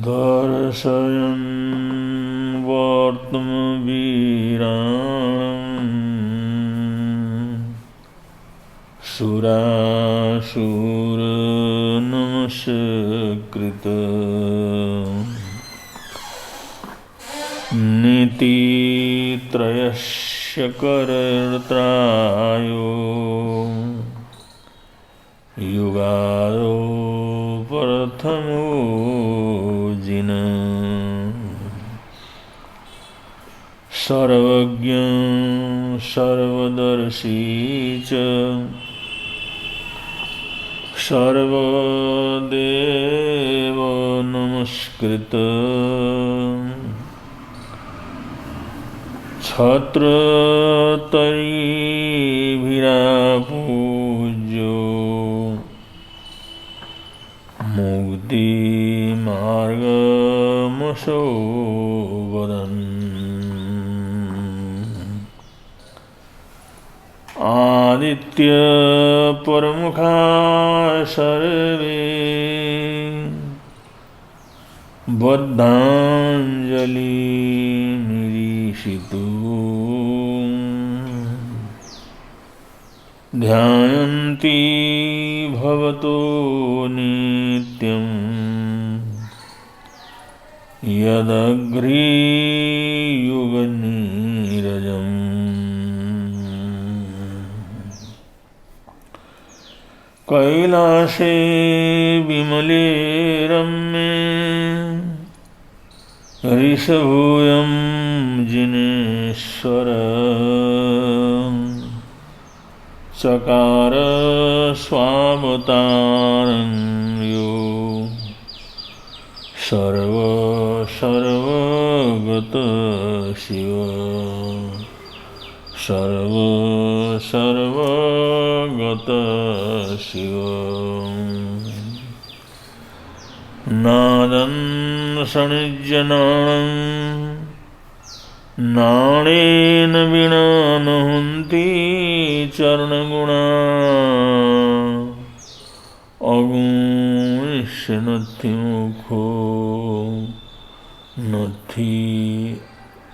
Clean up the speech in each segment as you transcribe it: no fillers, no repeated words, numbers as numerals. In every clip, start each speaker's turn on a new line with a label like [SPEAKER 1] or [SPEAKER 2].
[SPEAKER 1] दर्शयन् वर्त्मवीरान् सुरासुरनमस्कृत नीतित्रयस्य कर्त्रायो युगादो प्रथमो जिन सर्वज्ञ सर्वदर्शी च सर्वदेव नमस्कृत छत्रतरीभिरापूज्यो मुक्तिमार्गमशो वदन् आदित्य परमुखा सर्वे बद्धांजलि निरीक्षितो ध्यायन्ति भवतो नित्यं यदग्रीयुगनीरजम् कैलासे विमले रम्ये ऋषभूयं जिनेश्वर चकार स्वावतारं यो सर्वगत शिव सर्वगत शिव नादं सनिज्जनानं नाणेन विना न हन्ति चरणगुणा अगुणस्य नथि मुखो नथि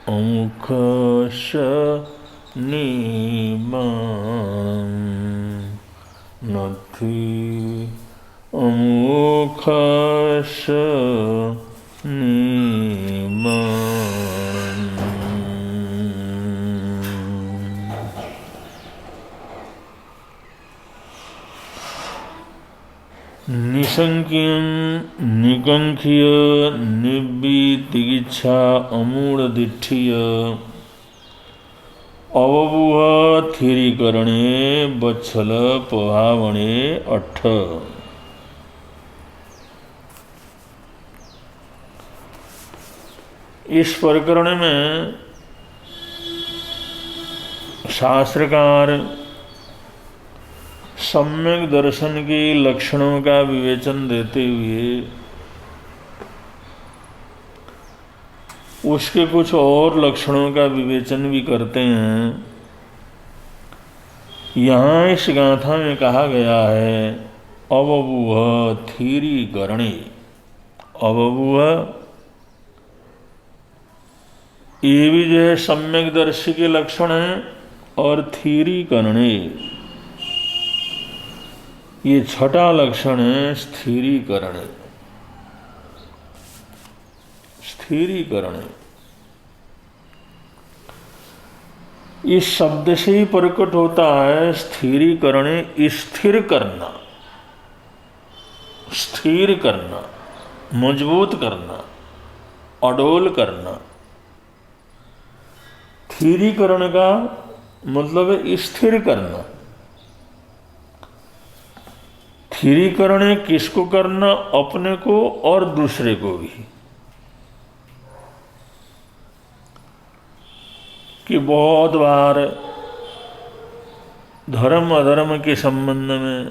[SPEAKER 1] अमुखस्य निबाणं नथि अमुखस्य निबाणं। निसंख्यं निकंख्य निर्वितिकिच्छा अमूढ़दिठ्ठीय अवबुह थिरीकरणे बच्छल पहावणे अठ। इस प्रकरण में शास्त्रकार सम्यक दर्शन के लक्षणों का विवेचन देते हुए उसके कुछ और लक्षणों का विवेचन भी करते हैं। यहाँ इस गाथा में कहा गया है अवबुह थिरीकरणे। अवबुह ये भी जो है सम्यक दर्शी के लक्षण हैं, और थिरीकरणे ये छठा लक्षण है स्थिरीकरणे। स्थिरीकरणे इस शब्द से ही प्रकट होता है स्थिरीकरणे स्थिर करना, स्थिर करना, मजबूत करना, अडोल करना। स्थिरीकरण का मतलब है स्थिर करना। स्थिरीकरण किसको करना? अपने को और दूसरे को भी। कि बहुत बार धर्म अधर्म के संबंध में,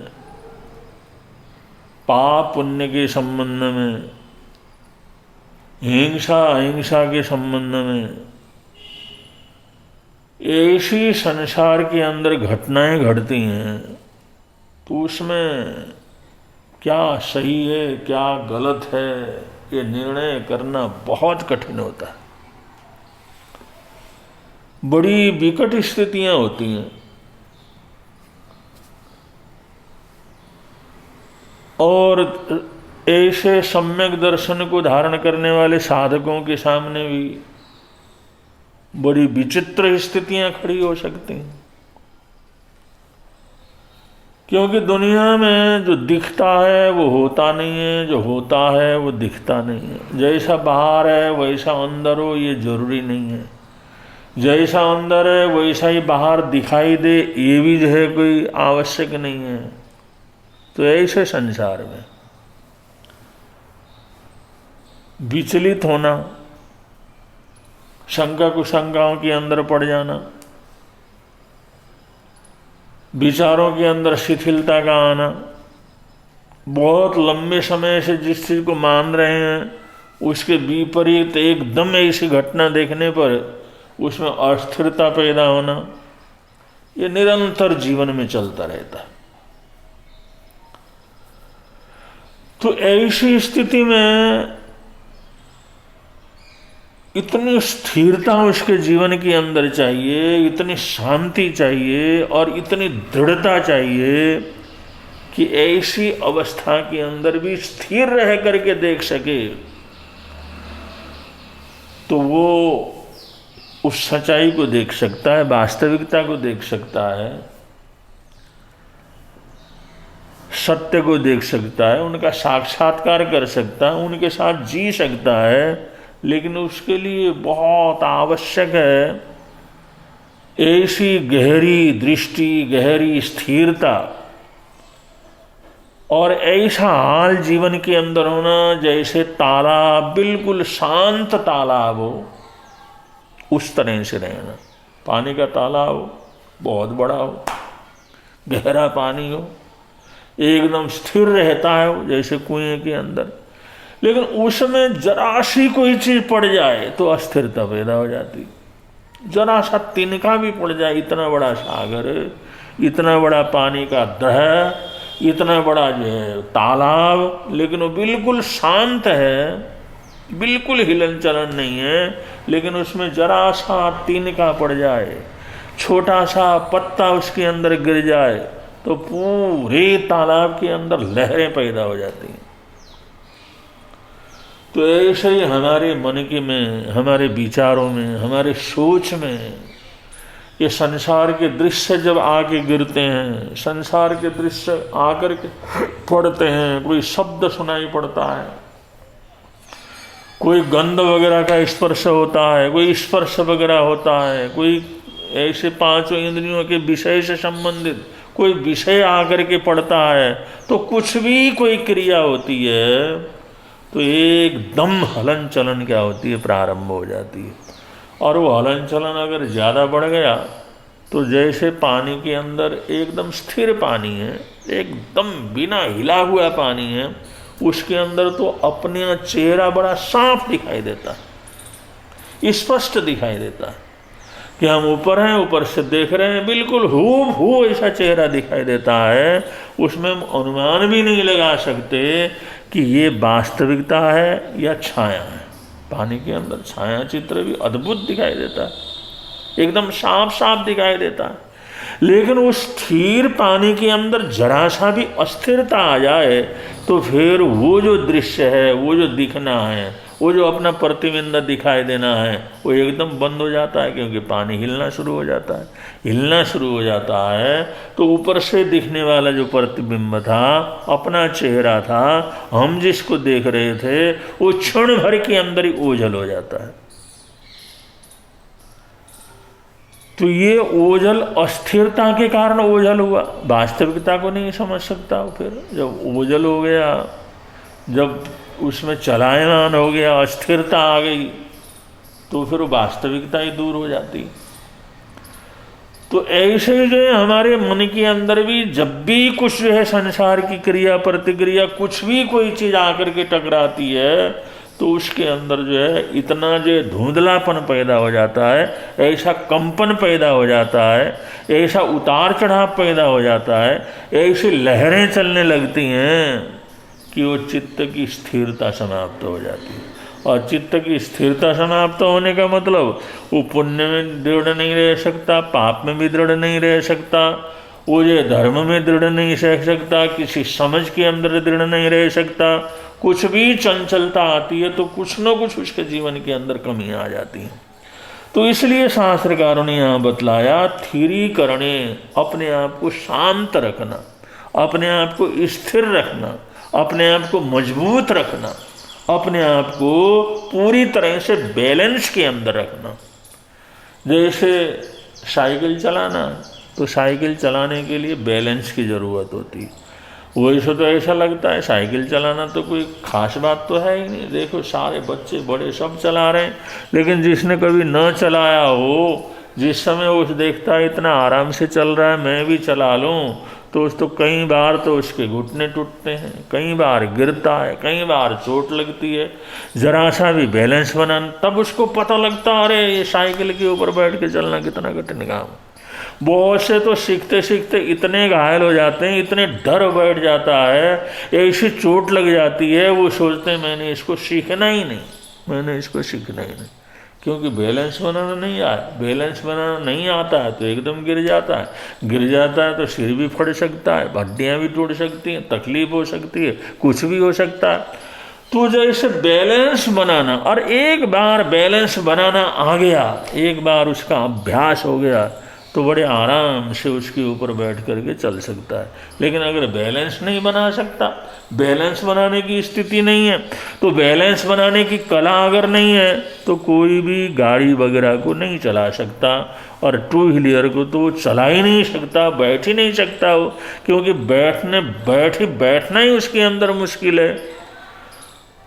[SPEAKER 1] पाप पुण्य के संबंध में, हिंसा अहिंसा के संबंध में ऐसी संसार के अंदर घटनाएं घटती हैं, तो उसमें क्या सही है क्या गलत है, ये निर्णय करना बहुत कठिन होता है। बड़ी विकट स्थितियां होती हैं और ऐसे सम्यक दर्शन को धारण करने वाले साधकों के सामने भी बड़ी विचित्र स्थितियां खड़ी हो सकती हैं, क्योंकि दुनिया में जो दिखता है वो होता नहीं है, जो होता है वो दिखता नहीं है। जैसा बाहर है वैसा अंदर हो ये जरूरी नहीं है, जैसा अंदर है वैसा ही बाहर दिखाई दे ये भी जो है कोई आवश्यक नहीं है। तो ऐसे संसार में विचलित होना, शंका कुशंकाओं के अंदर पड़ जाना, विचारों के अंदर शिथिलता का आना, बहुत लंबे समय से जिस चीज को मान रहे हैं उसके विपरीत एकदम ऐसी घटना देखने पर उसमें अस्थिरता पैदा होना, ये निरंतर जीवन में चलता रहता है। तो ऐसी स्थिति में इतनी स्थिरता उसके जीवन के अंदर चाहिए, इतनी शांति चाहिए और इतनी दृढ़ता चाहिए कि ऐसी अवस्था के अंदर भी स्थिर रह करके देख सके, तो वो उस सच्चाई को देख सकता है, वास्तविकता को देख सकता है, सत्य को देख सकता है, उनका साक्षात्कार कर सकता है, उनके साथ जी सकता है। लेकिन उसके लिए बहुत आवश्यक है ऐसी गहरी दृष्टि, गहरी स्थिरता और ऐसा हाल जीवन के अंदर होना जैसे तालाब, बिल्कुल शांत तालाब हो, उस तरह से रहना। पानी का तालाब हो, बहुत बड़ा हो, गहरा पानी हो, एकदम स्थिर रहता है वो जैसे कुएं के अंदर, लेकिन उसमें जरा सी कोई चीज पड़ जाए तो अस्थिरता पैदा हो जाती। जरा सा तिनका भी पड़ जाए, इतना बड़ा सागर, इतना बड़ा पानी का दह, इतना बड़ा जो है तालाब, लेकिन वो बिल्कुल शांत है, बिल्कुल हिलन चलन नहीं है, लेकिन उसमें जरा सा तिनका पड़ जाए, छोटा सा पत्ता उसके अंदर गिर जाए तो पूरे तालाब के अंदर लहरें पैदा हो जाती हैं। तो ऐसे ही हमारे मन के में, हमारे विचारों में, हमारे सोच में ये संसार के दृश्य जब आके गिरते हैं, संसार के दृश्य आकर के पड़ते हैं, कोई शब्द सुनाई पड़ता है, कोई गंध वगैरह का स्पर्श होता है, कोई स्पर्श वगैरह होता है, कोई ऐसे पांचों इंद्रियों के विषय से संबंधित कोई विषय आकर के पड़ता है, तो कुछ भी कोई क्रिया होती है तो एकदम हलन चलन क्या होती है, प्रारंभ हो जाती है। और वो हलन चलन अगर ज़्यादा बढ़ गया तो जैसे पानी के अंदर एकदम स्थिर पानी है, एकदम बिना हिला हुआ पानी है, उसके अंदर तो अपना चेहरा बड़ा साफ दिखाई देता है, स्पष्ट दिखाई देता है कि हम ऊपर हैं, ऊपर से देख रहे हैं, बिल्कुल हूबहू ऐसा चेहरा दिखाई देता है। उसमें हम अनुमान भी नहीं लगा सकते कि ये वास्तविकता है या छाया है। पानी के अंदर छाया चित्र भी अद्भुत दिखाई देता है, एकदम साफ साफ दिखाई देता है। लेकिन उस स्थिर पानी के अंदर जरा सा भी अस्थिरता आ जाए तो फिर वो जो दृश्य है, वो जो दिखना है, वो जो अपना प्रतिबिंब दिखाई देना है, वो एकदम बंद हो जाता है, क्योंकि पानी हिलना शुरू हो जाता है। हिलना शुरू हो जाता है तो ऊपर से दिखने वाला जो प्रतिबिंब था, अपना चेहरा था, हम जिसको देख रहे थे, वो क्षण भर के अंदर ही ओझल हो जाता है। तो ये ओझल अस्थिरता के कारण ओझल हुआ, वास्तविकता को नहीं समझ सकता। फिर जब ओझल हो गया, जब उसमें चलायमान हो गया, अस्थिरता आ गई, तो फिर वास्तविकता ही दूर हो जाती। तो ऐसे जो है हमारे मन के अंदर भी जब भी कुछ जो है संसार की क्रिया प्रतिक्रिया, कुछ भी कोई चीज़ आकर के टकराती है, तो उसके अंदर जो है इतना जो धुंधलापन पैदा हो जाता है, ऐसा कंपन पैदा हो जाता है, ऐसा उतार चढ़ाव पैदा हो जाता है, ऐसी लहरें चलने लगती हैं कि वो चित्त की स्थिरता समाप्त हो जाती है। और चित्त की स्थिरता समाप्त होने का मतलब वो पुण्य में दृढ़ नहीं रह सकता, पाप में भी दृढ़ नहीं रह सकता, वो ये धर्म में दृढ़ नहीं रह सकता, किसी समझ के अंदर दृढ़ नहीं रह सकता। कुछ भी चंचलता आती है तो कुछ न कुछ उसके जीवन के अंदर कमी आ जाती है। तो इसलिए शास्त्रकारों ने यहाँ बतलाया, थीरी करने, अपने आप को शांत रखना, अपने आप को स्थिर रखना, अपने आप को मजबूत रखना, अपने आप को पूरी तरह से बैलेंस के अंदर रखना। जैसे साइकिल चलाना, तो साइकिल चलाने के लिए बैलेंस की ज़रूरत होती है। वैसे तो ऐसा लगता है साइकिल चलाना तो कोई खास बात तो है ही नहीं, देखो सारे बच्चे बड़े सब चला रहे हैं, लेकिन जिसने कभी न चलाया हो, जिस समय वो देखता है इतना आराम से चल रहा है, मैं भी चला लूँ, तो कई बार तो उसके घुटने टूटते हैं, कई बार गिरता है, कई बार चोट लगती है। जरा सा भी बैलेंस बनाना, तब उसको पता लगता है अरे ये साइकिल के ऊपर बैठ के चलना कितना कठिन काम। बहुत से तो सीखते सीखते इतने घायल हो जाते हैं, इतने डर बैठ जाता है, ऐसी चोट लग जाती है, वो सोचते हैं मैंने इसको सीखना ही नहीं, मैंने इसको सीखना ही नहीं, क्योंकि बैलेंस बनाना नहीं आया। बैलेंस बनाना नहीं आता है तो एकदम गिर जाता है, गिर जाता है तो सिर भी फट सकता है, हड्डियाँ भी टूट सकती हैं, तकलीफ हो सकती है, कुछ भी हो सकता है। तो जैसे बैलेंस बनाना, और एक बार बैलेंस बनाना आ गया, एक बार उसका अभ्यास हो गया, तो बड़े आराम से उसके ऊपर बैठ करके चल सकता है। लेकिन अगर बैलेंस नहीं बना सकता, बैलेंस बनाने की स्थिति नहीं है, तो बैलेंस बनाने की कला अगर नहीं है, तो कोई भी गाड़ी वगैरह को नहीं चला सकता, और टू व्हीलर को तो चला ही नहीं सकता, बैठ ही नहीं सकता वो, क्योंकि बैठना ही उसके अंदर मुश्किल है।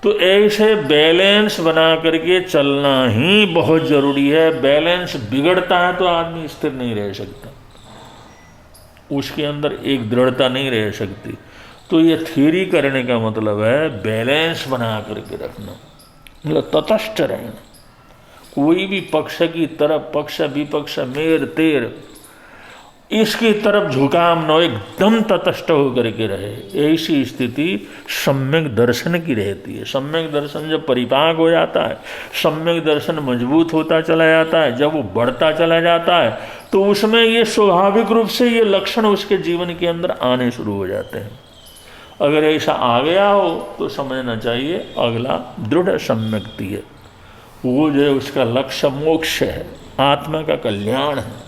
[SPEAKER 1] तो ऐसे बैलेंस बना करके चलना ही बहुत ज़रूरी है। बैलेंस बिगड़ता है तो आदमी स्थिर नहीं रह सकता, उसके अंदर एक दृढ़ता नहीं रह सकती। तो ये थ्योरी करने का मतलब है बैलेंस बना करके रखना, मतलब तटस्थ रहना, कोई भी पक्ष की तरफ, पक्ष विपक्ष, मेर तेर, इसकी तरफ झुकाव न, एकदम तटस्थ होकर के रहे। ऐसी स्थिति सम्यक दर्शन की रहती है। सम्यक दर्शन जब परिपाक हो जाता है, सम्यक दर्शन मजबूत होता चला जाता है, जब वो बढ़ता चला जाता है, तो उसमें ये स्वाभाविक रूप से ये लक्षण उसके जीवन के अंदर आने शुरू हो जाते हैं। अगर ऐसा आ गया हो तो समझना चाहिए अगला दृढ़ सम्यक्ति है, वो जो है उसका लक्ष्य मोक्ष है, आत्मा का कल्याण है।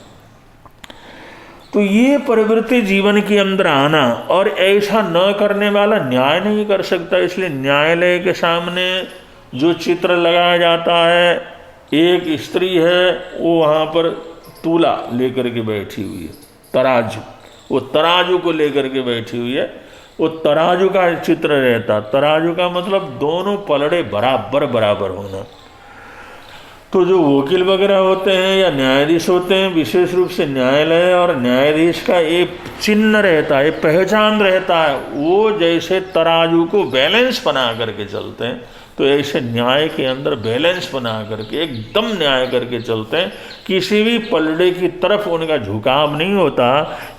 [SPEAKER 1] तो ये प्रवृत्ति जीवन के अंदर आना, और ऐसा न करने वाला न्याय नहीं कर सकता। इसलिए न्यायालय के सामने जो चित्र लगाया जाता है, एक स्त्री है वो वहाँ पर तूला लेकर के बैठी हुई है, तराजू, वो तराजू को लेकर के बैठी हुई है, वो तराजू का चित्र रहता। तराजू का मतलब दोनों पलड़े बराबर बराबर होना। तो जो वकील वगैरह होते हैं या न्यायाधीश होते हैं, विशेष रूप से न्यायालय और न्यायाधीश का एक चिन्ह रहता है, पहचान रहता है, वो जैसे तराजू को बैलेंस बना करके चलते हैं, तो ऐसे न्याय के अंदर बैलेंस बना करके एकदम न्याय करके चलते हैं। किसी भी पलड़े की तरफ उनका झुकाव नहीं होता।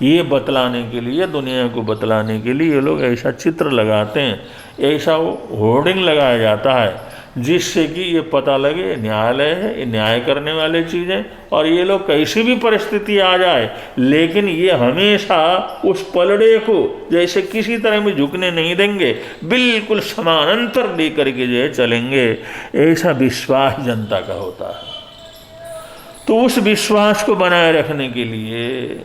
[SPEAKER 1] ये बतलाने के लिए, दुनिया को बतलाने के लिए ये लोग ऐसा चित्र लगाते हैं, ऐसा होर्डिंग लगाया जाता है, जिससे कि ये पता लगे न्यायालय है, ये न्याय करने वाले चीज़ें, और ये लोग कैसी भी परिस्थिति आ जाए, लेकिन ये हमेशा उस पलड़े को जैसे किसी तरह में झुकने नहीं देंगे, बिल्कुल समानांतर लेकर के जो है चलेंगे। ऐसा विश्वास जनता का होता है। तो उस विश्वास को बनाए रखने के लिए,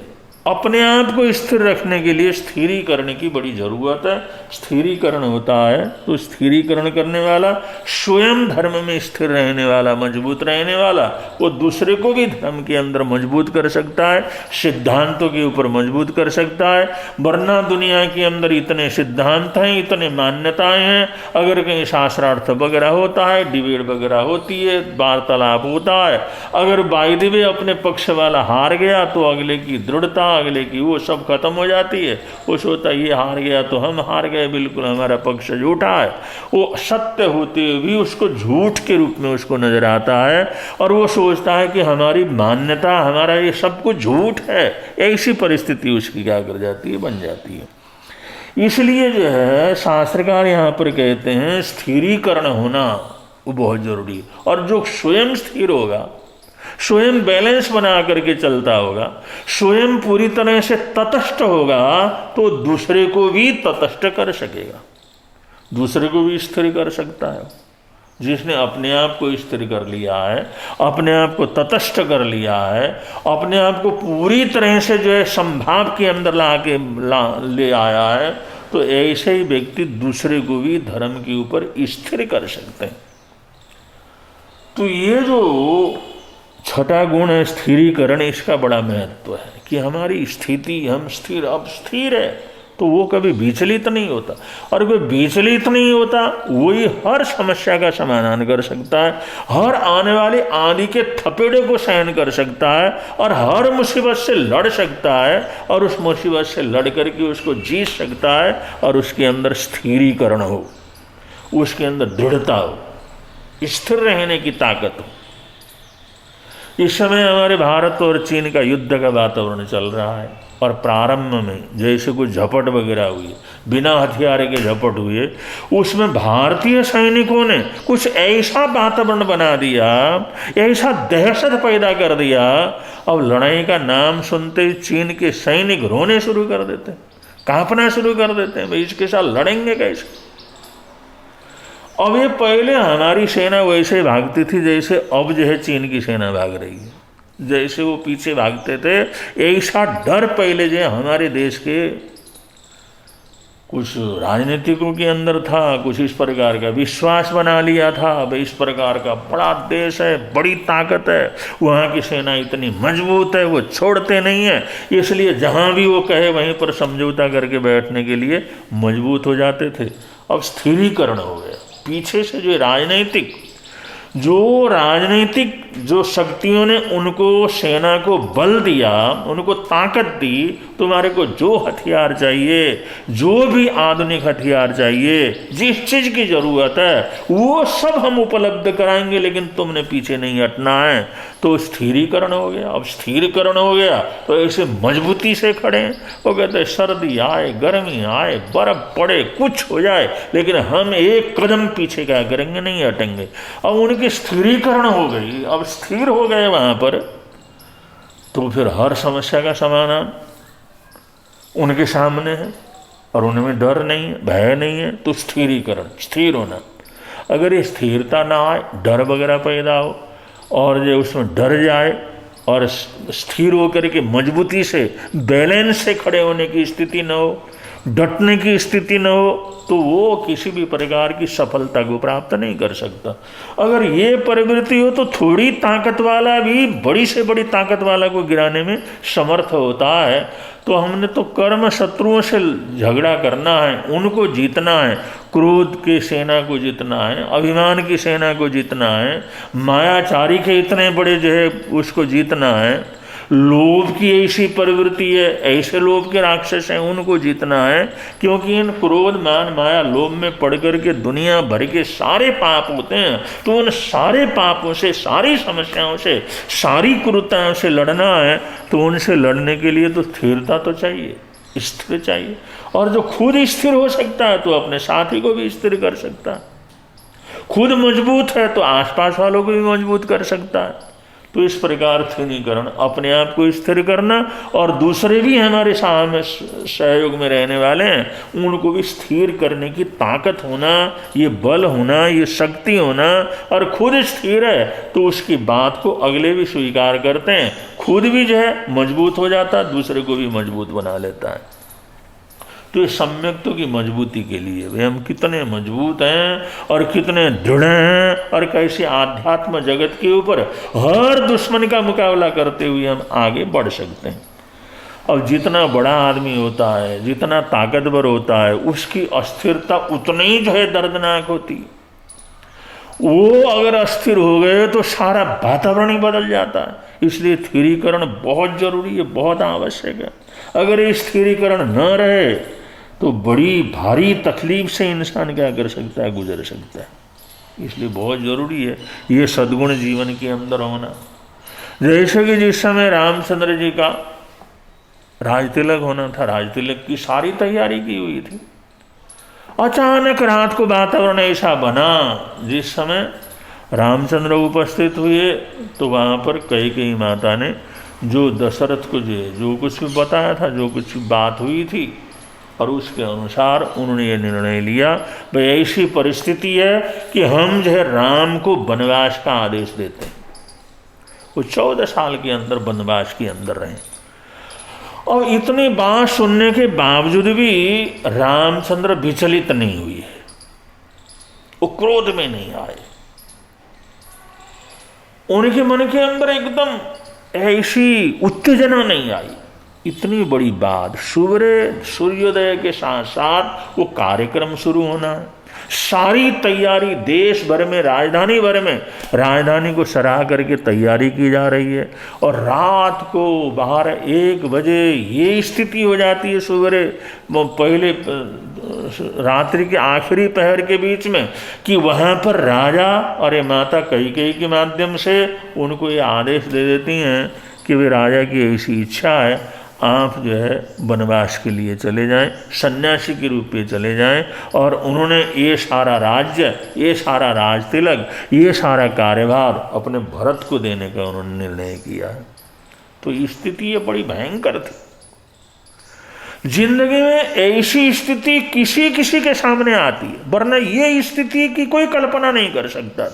[SPEAKER 1] अपने आप को स्थिर रखने के लिए स्थिरीकरण की बड़ी ज़रूरत है। स्थिरीकरण होता है तो स्थिरीकरण करने वाला, स्वयं धर्म में स्थिर रहने वाला, मजबूत रहने वाला, वो दूसरे को भी धर्म के अंदर मजबूत कर सकता है, सिद्धांतों के ऊपर मजबूत कर सकता है। वरना दुनिया के अंदर इतने सिद्धांत हैं, इतने मान्यताएं हैं, अगर कहीं शास्त्रार्थ वगैरह होता है, डिबेट वगैरह होती है, वार्तालाप होता है, अगर बाय द वे अपने पक्ष वाला हार गया तो अगले की दृढ़ता, अगले की वो सब खत्म हो जाती है। वो सोचता ये हार गया तो हम हार गए, बिल्कुल हमारा पक्ष झूठा है। वो सत्य होते हुए भी उसको झूठ के रूप में उसको नजर आता है, और वो सोचता है कि हमारी मान्यता, हमारा ये सब कुछ झूठ है। ऐसी परिस्थिति उसकी क्या कर जाती है, बन जाती है। इसलिए जो है शास्त्रकार यहाँ पर कहते हैं स्थिरीकरण होना वो बहुत जरूरी है। और जो स्वयं स्थिर होगा, स्वयं बैलेंस बना करके चलता होगा, स्वयं पूरी तरह से तटस्थ होगा, तो दूसरे को भी तटस्थ कर सकेगा, दूसरे को भी स्थिर कर सकता है। जिसने अपने आप को स्थिर कर लिया है, अपने आप को तटस्थ कर लिया है, अपने आप को पूरी तरह से जो है संभाव के अंदर ले आया है, तो ऐसे ही व्यक्ति दूसरे को भी धर्म के ऊपर स्थिर कर सकते हैं। तो ये जो छठा गुण है स्थिरीकरण, इसका बड़ा महत्व है कि हमारी स्थिति, हम स्थिर, अब स्थिर है तो वो कभी विचलित नहीं होता, और कोई विचलित नहीं होता वही हर समस्या का समाधान कर सकता है, हर आने वाली आंधी के थपेड़े को सहन कर सकता है, और हर मुसीबत से लड़ सकता है, और उस मुसीबत से लड़ करके उसको जीत सकता है, और उसके अंदर स्थिरीकरण हो, उसके अंदर दृढ़ता हो, स्थिर रहने की ताकत हो। इस समय हमारे भारत और चीन का युद्ध का वातावरण चल रहा है, और प्रारंभ में जैसे कुछ झपट वगैरह हुई, बिना हथियार के झपट हुए, उसमें भारतीय सैनिकों ने कुछ ऐसा वातावरण बना दिया, ऐसा दहशत पैदा कर दिया, अब लड़ाई का नाम सुनते ही चीन के सैनिक रोने शुरू कर देते हैं, कांपना शुरू कर देते हैं, भाई इसके साथ लड़ेंगे कैसे। अब ये पहले हमारी सेना वैसे भागती थी जैसे अब जो है चीन की सेना भाग रही है, जैसे वो पीछे भागते थे, ऐसा डर पहले जो हमारे देश के कुछ राजनीतिकों के अंदर था, कुछ इस प्रकार का विश्वास बना लिया था, भाई इस प्रकार का बड़ा देश है, बड़ी ताकत है, वहाँ की सेना इतनी मजबूत है, वो छोड़ते नहीं है, इसलिए जहाँ भी वो कहे वहीं पर समझौता करके बैठने के लिए मजबूत हो जाते थे। अब स्थिरीकरण हो गया, पीछे से जो राजनीतिक जो शक्तियों ने उनको सेना को बल दिया, उनको ताकत दी, तुम्हारे को जो हथियार चाहिए, जो भी आधुनिक हथियार चाहिए, जिस चीज़ की ज़रूरत है वो सब हम उपलब्ध कराएंगे, लेकिन तुमने पीछे नहीं हटना है। तो स्थिरीकरण हो गया। अब स्थिरीकरण हो गया तो ऐसे मजबूती से खड़े हैं। वो कहते हैं सर्दी आए, गर्मी आए, बर्फ पड़े, कुछ हो जाए, लेकिन हम एक कदम पीछे क्या करेंगे, नहीं हटेंगे। अब उनकी स्थिरीकरण हो गई, अब स्थिर हो गए वहाँ पर, तो फिर हर समस्या का समाधान उनके सामने है, और उनमें डर नहीं है, भय नहीं है। तो स्थिरीकरण, स्थिर होना। अगर ये स्थिरता ना आए, डर वगैरह पैदा हो, और जो उसमें डर जाए और स्थिर होकर के मजबूती से बैलेंस से खड़े होने की स्थिति न हो, डटने की स्थिति न हो, तो वो किसी भी प्रकार की सफलता को प्राप्त नहीं कर सकता। अगर ये प्रवृत्ति हो तो थोड़ी ताकत वाला भी बड़ी से बड़ी ताकत वाला को गिराने में समर्थ होता है। तो हमने तो कर्म शत्रुओं से झगड़ा करना है, उनको जीतना है, क्रोध की सेना को जीतना है, अभिमान की सेना को जीतना है, मायाचारी के इतने बड़े जो है उसको जीतना है, लोभ की ऐसी प्रवृत्ति है, ऐसे लोभ के राक्षस हैं, उनको जीतना है। क्योंकि इन क्रोध मान माया लोभ में पड़ कर के दुनिया भर के सारे पाप होते हैं। तो उन सारे पापों से, सारी समस्याओं से, सारी क्रूरताओं से लड़ना है, तो उनसे लड़ने के लिए तो स्थिरता तो चाहिए, स्थिर चाहिए। और जो खुद स्थिर हो सकता है तो अपने साथी को भी स्थिर कर सकता है, खुद मजबूत है तो आसपास वालों को भी मजबूत कर सकता है। तो इस प्रकार स्थिरीकरण, अपने आप को स्थिर करना, और दूसरे भी हमारे सहयोग में रहने वाले हैं उनको भी स्थिर करने की ताकत होना, ये बल होना, ये शक्ति होना। और खुद स्थिर है तो उसकी बात को अगले भी स्वीकार करते हैं, खुद भी जो है मजबूत हो जाता है, दूसरे को भी मजबूत बना लेता है। तो ये सम्यक्तों की मजबूती के लिए वे हम कितने मजबूत हैं और कितने दृढ़ हैं, और कैसे आध्यात्म जगत के ऊपर हर दुश्मन का मुकाबला करते हुए हम आगे बढ़ सकते हैं। अब जितना बड़ा आदमी होता है, जितना ताकतवर होता है, उसकी अस्थिरता उतनी ही जो है दर्दनाक होती है। वो अगर अस्थिर हो गए तो सारा वातावरण ही बदल जाता है। इसलिए स्थिरीकरण बहुत जरूरी है, बहुत आवश्यक है। अगर ये स्थिरीकरण न रहे तो बड़ी भारी तकलीफ से इंसान क्या कर सकता है, गुजर सकता है। इसलिए बहुत ज़रूरी है ये सद्गुण जीवन के अंदर होना। जैसे कि जिस समय रामचंद्र जी का राजतिलक होना था, राजतिलक की सारी तैयारी की हुई थी। अचानक रात को वातावरण ऐसा बना, जिस समय रामचंद्र उपस्थित हुए तो वहाँ पर कैकेयी माता ने जो दशरथ को जो कुछ भी बताया था, जो कुछ बात हुई थी, और उसके अनुसार उन्होंने ये निर्णय लिया, भाई ऐसी परिस्थिति है कि हम जो है राम को वनवास का आदेश देते हैं। वो 14 साल के अंदर वनवास के अंदर रहे, और इतनी बात सुनने के बावजूद भी रामचंद्र विचलित नहीं हुए, वो क्रोध में नहीं आए। उनके मन के अंदर एकदम ऐसी उत्तेजना नहीं आई। इतनी बड़ी बात, सूर्योदय के साथ साथ वो कार्यक्रम शुरू होना है, सारी तैयारी देश भर में, राजधानी भर में, राजधानी को सराह करके तैयारी की जा रही है, और रात को 12-1 बजे ये स्थिति हो जाती है, सुबह पहले रात्रि के आखिरी पहर के बीच में, कि वहाँ पर राजा और ये माता कैकेयी के माध्यम से उनको ये आदेश दे देती हैं कि वे राजा की ऐसी इच्छा है, आप जो है वनवास के लिए चले जाएं, सन्यासी के रूप में चले जाएं। और उन्होंने ये सारा राज्य, ये सारा राजतिलक, ये सारा कार्यभार अपने भरत को देने का उन्होंने निर्णय किया है। तो स्थिति ये बड़ी भयंकर थी। जिंदगी में ऐसी स्थिति किसी किसी के सामने आती है, वरना ये स्थिति की कोई कल्पना नहीं कर सकता।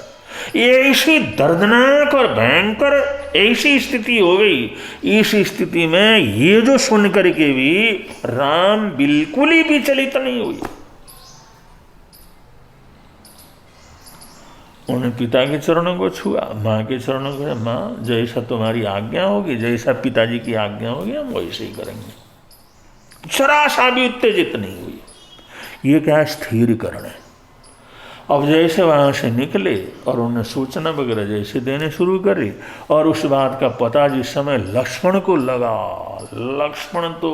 [SPEAKER 1] ये ऐसी दर्दनाक और भयंकर ऐसी स्थिति हो गई। इस स्थिति में ये जो सुन करके भी राम बिल्कुल ही विचलित नहीं हुई। उन्होंने पिता के चरणों को छुआ, माँ के चरणों को, माँ जैसा तुम्हारी आज्ञा होगी, जैसा पिताजी की आज्ञा होगी हम वैसे ही करेंगे। जरा सा भी उत्तेजित नहीं हुई। ये क्या स्थिरीकरण है। अब जैसे वहाँ से निकले और उन्हें सूचना वगैरह जैसे देने शुरू करी, और उस बात का पता जिस समय लक्ष्मण को लगा, लक्ष्मण तो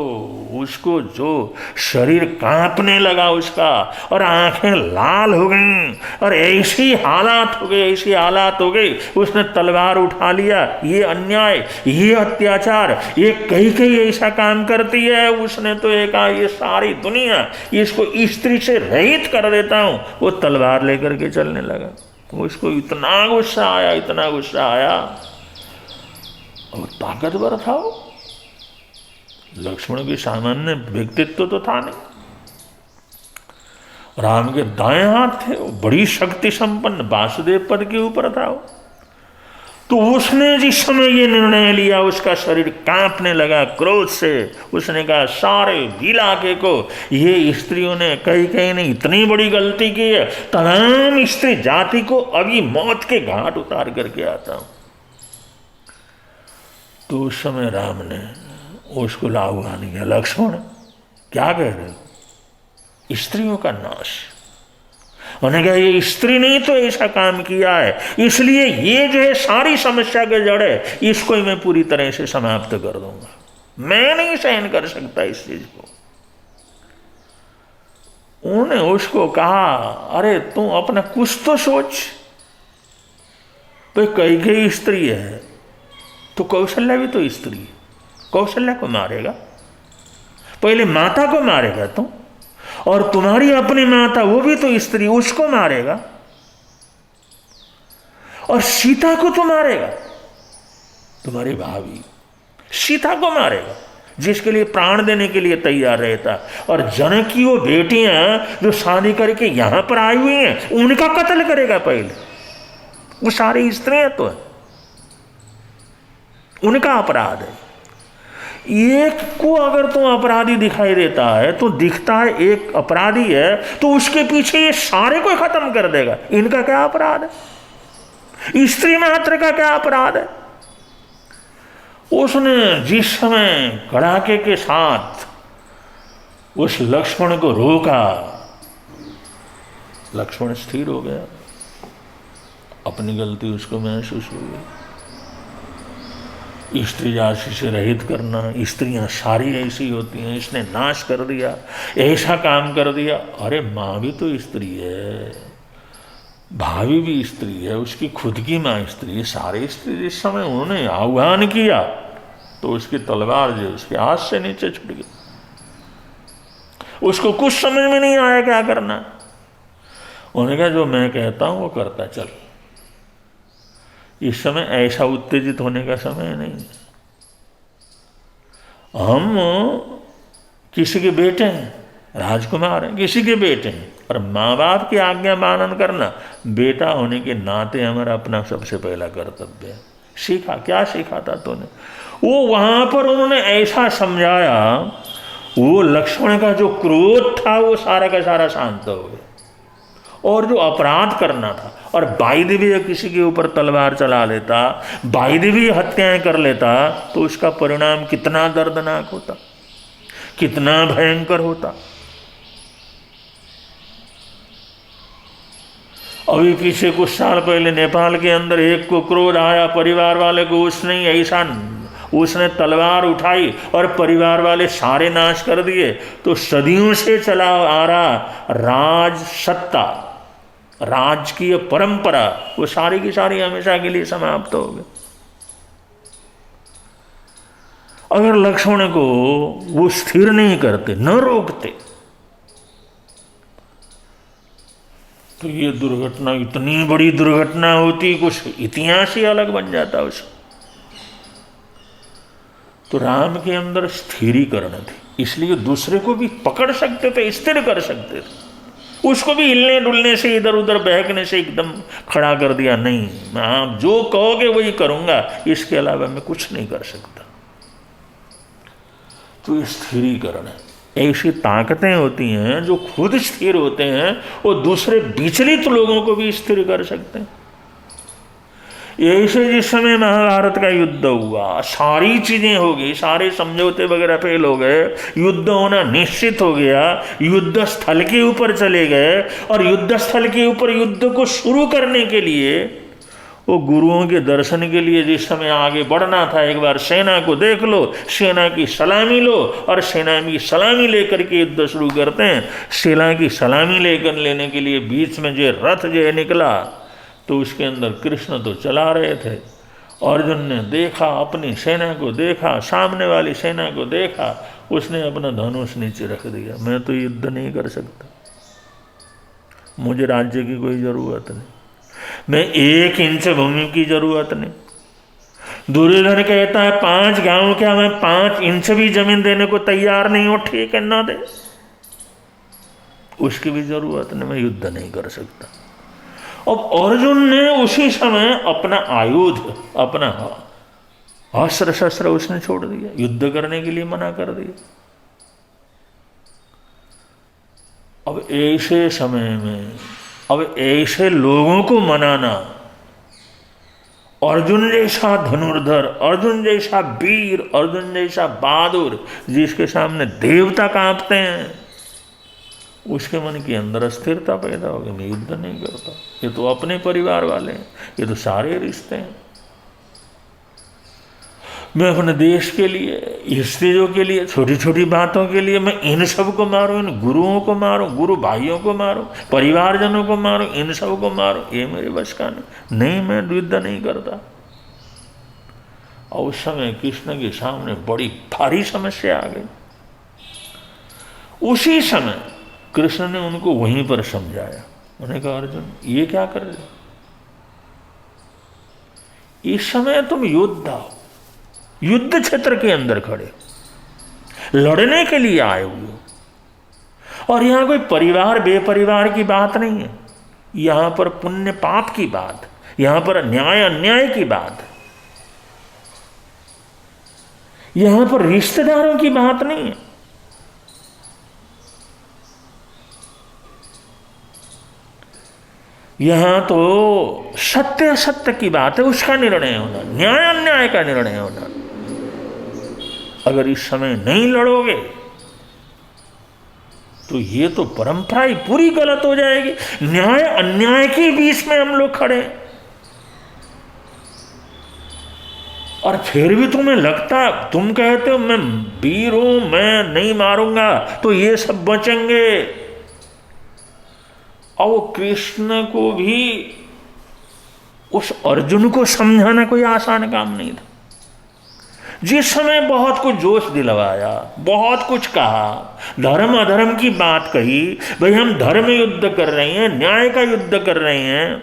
[SPEAKER 1] उसको जो शरीर कांपने लगा उसका, और आंखें लाल हो गईं, और ऐसी हालात हो गई, ऐसी हालात हो गई, उसने तलवार उठा लिया। ये अन्याय, ये अत्याचार, ये कैकेयी ऐसा काम करती है, उसने तो एक ये सारी दुनिया इसको स्त्री से रहित कर देता हूँ। वो तलवार लेकर के चलने लगा। उसको इतना गुस्सा आया, इतना गुस्सा आया, और ताकतवर था वो। लक्ष्मण की सामान्य व्यक्तित्व तो था नहीं, राम के दाएं हाथ थे, वो बड़ी शक्ति संपन्न वासुदेव पद के ऊपर था वो। तो उसने जिस समय ये निर्णय लिया, उसका शरीर कांपने लगा क्रोध से। उसने कहा सारे इलाके को ये स्त्रियों ने, कैकेयी ने इतनी बड़ी गलती की है, तमाम स्त्री जाति को अभी मौत के घाट उतार करके आता हूं। तो उस समय राम ने उसको आह्वान किया, लक्ष्मण क्या कह रहे हो, स्त्रियों का नाश। उन्होंने कहा ये स्त्री ने तो ऐसा काम किया है, इसलिए ये जो है सारी समस्या के जड़ है, इसको ही मैं पूरी तरह से समाप्त कर दूंगा। मैं नहीं सहन कर सकता इस चीज को। उन्होंने उसको कहा, अरे तू अपना कुछ तो सोच, तो कैकेयी स्त्री है तो कौशल्या भी तो स्त्री है, कौशल्या को मारेगा, पहले माता को मारेगा तू, और तुम्हारी अपनी माता वो भी तो स्त्री, उसको मारेगा, और सीता को तो मारेगा, तुम्हारी भाभी सीता को मारेगा, जिसके लिए प्राण देने के लिए तैयार रहता। और जनक की वो बेटियां जो शादी करके यहां पर आई हुई हैं, उनका कत्ल करेगा पहले। वो सारी स्त्रियां तो है, उनका अपराध है। एक को अगर तो अपराधी दिखाई देता है, तो दिखता है एक अपराधी है, तो उसके पीछे ये सारे को खत्म कर देगा। इनका क्या अपराध है, स्त्री मात्र का क्या अपराध है। उसने जिस समय कड़ाके के साथ उस लक्ष्मण को रोका, लक्ष्मण स्थिर हो गया, अपनी गलती उसको महसूस हुई। स्त्री जाति से रहित करना, स्त्रियां सारी ऐसी होती हैं, इसने नाश कर दिया, ऐसा काम कर दिया। अरे माँ भी तो स्त्री है, भाभी भी स्त्री है, उसकी खुद की माँ स्त्री है, सारे स्त्री। जिस समय उन्होंने आह्वान किया तो उसकी तलवार जो उसके हाथ से नीचे छूट गई। उसको कुछ समझ में नहीं आया क्या करना। उन्होंने कहा जो मैं कहता हूं वो करता चल। इस समय ऐसा उत्तेजित होने का समय नहीं है। हम किसी के बेटे हैं, राजकुमार हैं, किसी के बेटे हैं, और माँ बाप की आज्ञा पालन करना बेटा होने के नाते हमारा अपना सबसे पहला कर्तव्य है। सीखा, क्या सीखा था तूने? वो वहां पर उन्होंने ऐसा समझाया, वो लक्ष्मण का जो क्रोध था वो सारा का सारा शांत हो गया। और जो अपराध करना था, और बाइदवी किसी के ऊपर तलवार चला लेता, बाइदवी हत्याएं कर लेता, तो उसका परिणाम कितना दर्दनाक होता, कितना भयंकर होता। अभी पीछे कुछ साल पहले नेपाल के अंदर एक को क्रोध आया परिवार वाले को, उसने तलवार उठाई और परिवार वाले सारे नाश कर दिए। तो सदियों से चला आ रहा राज सत्ता, राजकीय परंपरा, वो सारी की सारी हमेशा के लिए समाप्त हो गई। अगर लक्ष्मण को वो स्थिर नहीं करते, न रोकते, तो ये दुर्घटना इतनी बड़ी दुर्घटना होती, कुछ इतिहास ही अलग बन जाता उसका। तो राम के अंदर स्थिरीकरण थी, इसलिए दूसरे को भी पकड़ सकते थे, स्थिर कर सकते थे। उसको भी हिलने डुलने से, इधर उधर बहकने से एकदम खड़ा कर दिया, नहीं मैं आप जो कहोगे वही करूंगा, इसके अलावा मैं कुछ नहीं कर सकता। तो ये स्थिरीकरण है। ऐसी ताकतें होती हैं जो खुद स्थिर होते हैं, वो दूसरे विचलित लोगों को भी स्थिर कर सकते हैं। यही से जिस समय महाभारत का युद्ध हुआ, सारी चीजें हो गई, सारे समझौते वगैरह फेल हो गए, युद्ध होना निश्चित हो गया, युद्ध स्थल के ऊपर चले गए, और युद्ध स्थल के ऊपर युद्ध को शुरू करने के लिए वो गुरुओं के दर्शन के लिए जिस समय आगे बढ़ना था, एक बार सेना को देख लो, सेना की सलामी लो, और सेना की सलामी लेकर के युद्ध शुरू करते हैं। सेना की सलामी लेने के लिए बीच में जो रथ जो निकला, तो उसके अंदर कृष्ण तो चला रहे थे। अर्जुन ने देखा, अपनी सेना को देखा, सामने वाली सेना को देखा, उसने अपना धनुष नीचे रख दिया। मैं तो युद्ध नहीं कर सकता, मुझे राज्य की कोई जरूरत नहीं, मैं 1 इंच भूमि की जरूरत नहीं। दुर्योधन कहता है 5 गांव क्या, मैं 5 इंच भी जमीन देने को तैयार नहीं हूं, ठीक है ना दे, उसकी भी जरूरत नहीं, मैं युद्ध नहीं कर सकता। अब अर्जुन ने उसी समय अपना आयुध, अपना अस्त्र शस्त्र उसने छोड़ दिया, युद्ध करने के लिए मना कर दिया। अब ऐसे समय में, अब ऐसे लोगों को मनाना, अर्जुन जैसा धनुर्धर, अर्जुन जैसा वीर, अर्जुन जैसा बहादुर, जिसके सामने देवता कांपते हैं, उसके मन के अंदर अस्थिरता पैदा होगी, मैं युद्ध नहीं करता। ये तो अपने परिवार वाले हैं, ये तो सारे रिश्ते हैं, मैं अपने देश के लिए, स्त्रियों के लिए, छोटी छोटी बातों के लिए मैं इन सब को मारूं, इन गुरुओं को मारूं, गुरु भाइयों को मारूं, परिवारजनों को मारूं, इन सब को मारूं, ये मेरे बस का नहीं, मैं युद्ध नहीं करता। और उस समय कृष्ण के सामने बड़ी भारी समस्या आ गई। उसी समय कृष्ण ने उनको वहीं पर समझाया। उन्होंने कहा अर्जुन ये क्या कर रहे, इस समय तुम योद्धा हो, युद्ध क्षेत्र के अंदर खड़े, लड़ने के लिए आए हुए हो, और यहां कोई परिवार बेपरिवार की बात नहीं है, यहां पर पुण्य पाप की बात, यहां पर न्याय अन्याय की बात, यहां पर रिश्तेदारों की बात नहीं है। यहां तो सत्य असत्य की बात है, उसका निर्णय होना, न्याय अन्याय का निर्णय होना। अगर इस समय नहीं लड़ोगे तो ये तो परंपरा ही पूरी गलत हो जाएगी। न्याय अन्याय के बीच में हम लोग खड़े, और फिर भी तुम्हें लगता, तुम कहते हो मैं वीर हूं, मैं नहीं मारूंगा तो ये सब बचेंगे। और कृष्ण को भी, उस अर्जुन को समझाना कोई आसान काम नहीं था। जिस समय बहुत कुछ जोश दिलवाया, बहुत कुछ कहा, धर्म अधर्म की बात कही, भाई हम धर्म युद्ध कर रहे हैं, न्याय का युद्ध कर रहे हैं,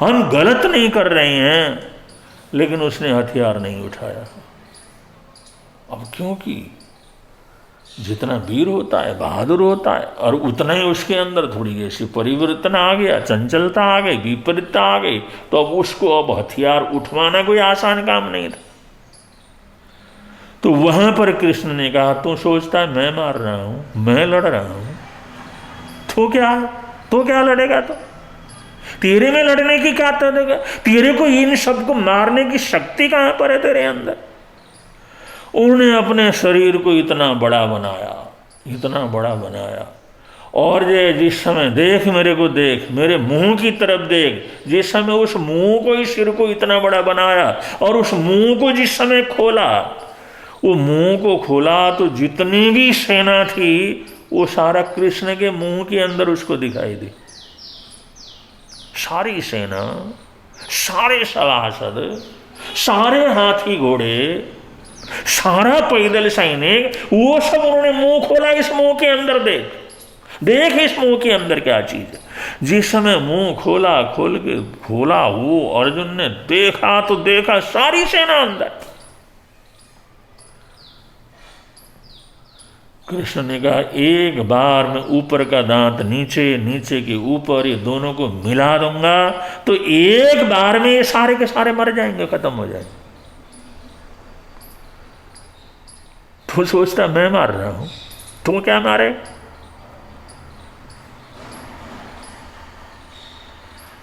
[SPEAKER 1] हम गलत नहीं कर रहे हैं, लेकिन उसने हथियार नहीं उठाया। अब क्योंकि जितना वीर होता है, बहादुर होता है, और उतना ही उसके अंदर थोड़ी ऐसी परिवर्तन आ गया, चंचलता आ गई, विपरीतता आ गई, तो अब उसको अब हथियार उठवाना कोई आसान काम नहीं था। तो वहां पर कृष्ण ने कहा, तू सोचता है मैं मार रहा हूं, मैं लड़ रहा हूं, तो क्या लड़ेगा? तो तेरे में लड़ने की क्या ताकत है? तेरे को इन सबको मारने की शक्ति कहां पर है तेरे अंदर? उन्होंने अपने शरीर को इतना बड़ा बनाया, इतना बड़ा बनाया, और जिस समय देख, मेरे को देख, मेरे मुंह की तरफ देख, जिस समय उस मुंह को, इस सिर को इतना बड़ा बनाया, और उस मुंह को जिस समय खोला, वो मुंह को खोला तो जितनी भी सेना थी वो सारा कृष्ण के मुंह के अंदर उसको दिखाई दी। सारी सेना, सारे सभासद, सारे हाथी घोड़े, सारा पैदल सैनिक, वो सब उन्होंने मुंह खोला, इस मुंह के अंदर देख इस मुंह के अंदर क्या चीज है। जिस समय मुंह खोला वो अर्जुन ने देखा तो देखा सारी सेना अंदर। कृष्ण ने कहा, एक बार मैं ऊपर का दांत नीचे, नीचे के ऊपर, ये दोनों को मिला दूंगा तो एक बार में ये सारे के सारे मर जाएंगे, खत्म हो जाएंगे। तू सोचता मैं मार रहा हूं, तू क्या मारे?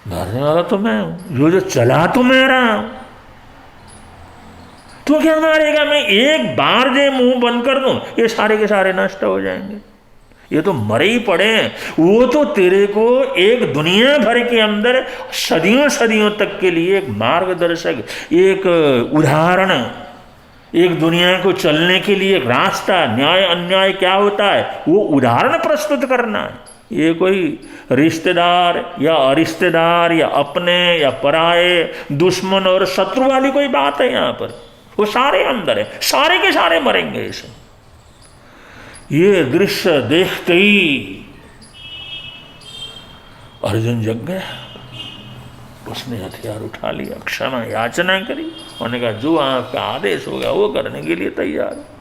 [SPEAKER 1] मारने वाला तो मैं हूं, जो चला तो मैं रहा हूं, तो क्या मारेगा? मैं एक बार जो मुंह बंद कर दूं ये सारे के सारे नष्ट हो जाएंगे, ये तो मरे ही पड़े हैं। वो तो तेरे को एक दुनिया भर के अंदर सदियों सदियों तक के लिए एक मार्गदर्शक, एक उदाहरण, एक दुनिया को चलने के लिए एक रास्ता, न्याय अन्याय क्या होता है वो उदाहरण प्रस्तुत करना है। ये कोई रिश्तेदार या अरिश्तेदार या अपने या पराए, दुश्मन और शत्रु वाली कोई बात है यहाँ पर? वो सारे अंदर है, सारे के सारे मरेंगे इसमें। ये दृश्य देखते ही अर्जुन जग गया, उसने हथियार उठा लिया, क्षमा याचना करी, उन्होंने कहा जो आपका आदेश होगा वो करने के लिए तैयार है।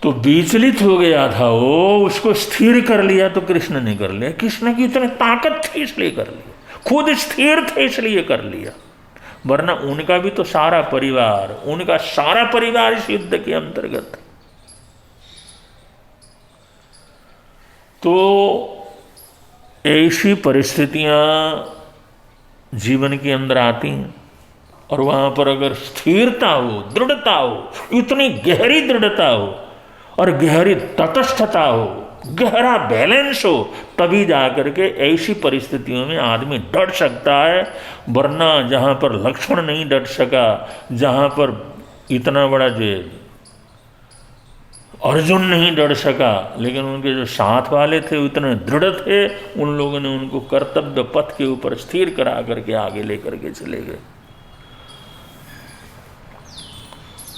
[SPEAKER 1] तो विचलित हो गया था वो, उसको स्थिर कर लिया तो कृष्ण ने कर लिया। कृष्ण की इतनी ताकत थी इसलिए कर लिया, खुद स्थिर थे इसलिए कर लिया, वरना उनका भी तो सारा परिवार, उनका सारा परिवार इस युद्ध के अंतर्गत। तो ऐसी परिस्थितियां जीवन के अंदर आती हैं, और वहां पर अगर स्थिरता हो, दृढ़ता हो, इतनी गहरी दृढ़ता हो और गहरी तटस्थता हो, गहरा बैलेंस हो, तभी जाकर के ऐसी परिस्थितियों में आदमी डट सकता है। वरना जहाँ पर लक्ष्मण नहीं डट सका, जहाँ पर इतना बड़ा जो अर्जुन नहीं डट सका, लेकिन उनके जो साथ वाले थे वो इतने दृढ़ थे, उन लोगों ने उनको कर्तव्य पथ के ऊपर स्थिर करा करके आगे लेकर के चले गए।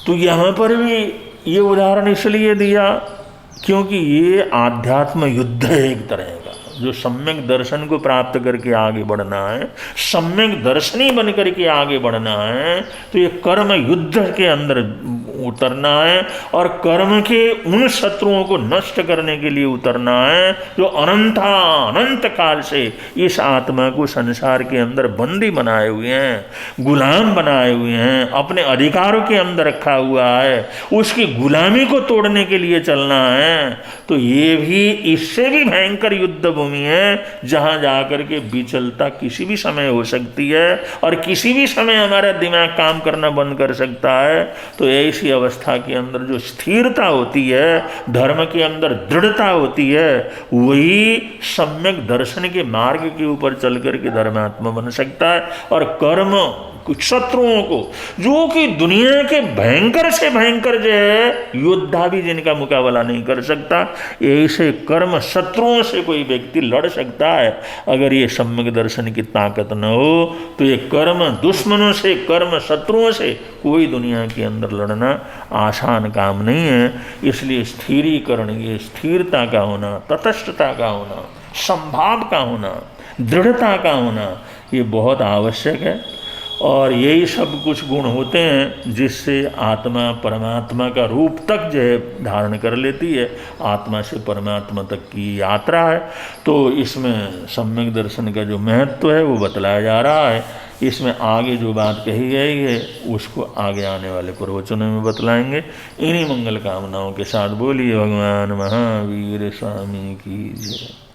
[SPEAKER 1] तो यहाँ पर भी ये उदाहरण इसलिए दिया क्योंकि ये आध्यात्म युद्ध है एक तरह का, जो सम्यक दर्शन को प्राप्त करके आगे बढ़ना है, सम्यक दर्शनी बन करके आगे बढ़ना है, तो ये कर्म युद्ध के अंदर उतरना है और कर्म के उन शत्रुओं को नष्ट करने के लिए उतरना है जो अनंत काल से इस आत्मा को संसार के अंदर बंदी बनाए हुए हैं, गुलाम बनाए हुए हैं, अपने अधिकारों के अंदर रखा हुआ है, उसकी गुलामी को तोड़ने के लिए चलना है। तो ये भी इससे भी भयंकर युद्ध भूमि है, जहां जाकर के विचलता किसी भी समय हो सकती है और किसी भी समय हमारा दिमाग काम करना बंद कर सकता है। तो ऐसी अवस्था के अंदर जो स्थिरता होती है, धर्म के अंदर दृढ़ता होती है, वही सम्यक दर्शन के मार्ग के ऊपर चल करके धर्मात्मा बन सकता है। और कर्म कुछ शत्रुओं को, जो कि दुनिया के भयंकर से भयंकर जो है योद्धा भी जिनका मुकाबला नहीं कर सकता, ऐसे कर्म शत्रुओं से कोई व्यक्ति लड़ सकता है। अगर ये सम्यक दर्शन की ताकत न हो तो ये कर्म दुश्मनों से, कर्म शत्रुओं से कोई दुनिया के अंदर लड़ना आसान काम नहीं है। इसलिए स्थिरीकरण, ये स्थिरता का होना, तटस्थता का होना, संभाव का होना, दृढ़ता का होना, ये बहुत आवश्यक है। और यही सब कुछ गुण होते हैं जिससे आत्मा परमात्मा का रूप तक जो है धारण कर लेती है। आत्मा से परमात्मा तक की यात्रा है। तो इसमें सम्यक दर्शन का जो महत्व है वो बतलाया जा रहा है। इसमें आगे जो बात कही गई है उसको आगे आने वाले प्रवचनों में बतलाएंगे। इन्हीं मंगल कामनाओं के साथ बोलिए भगवान महावीर स्वामी की जय।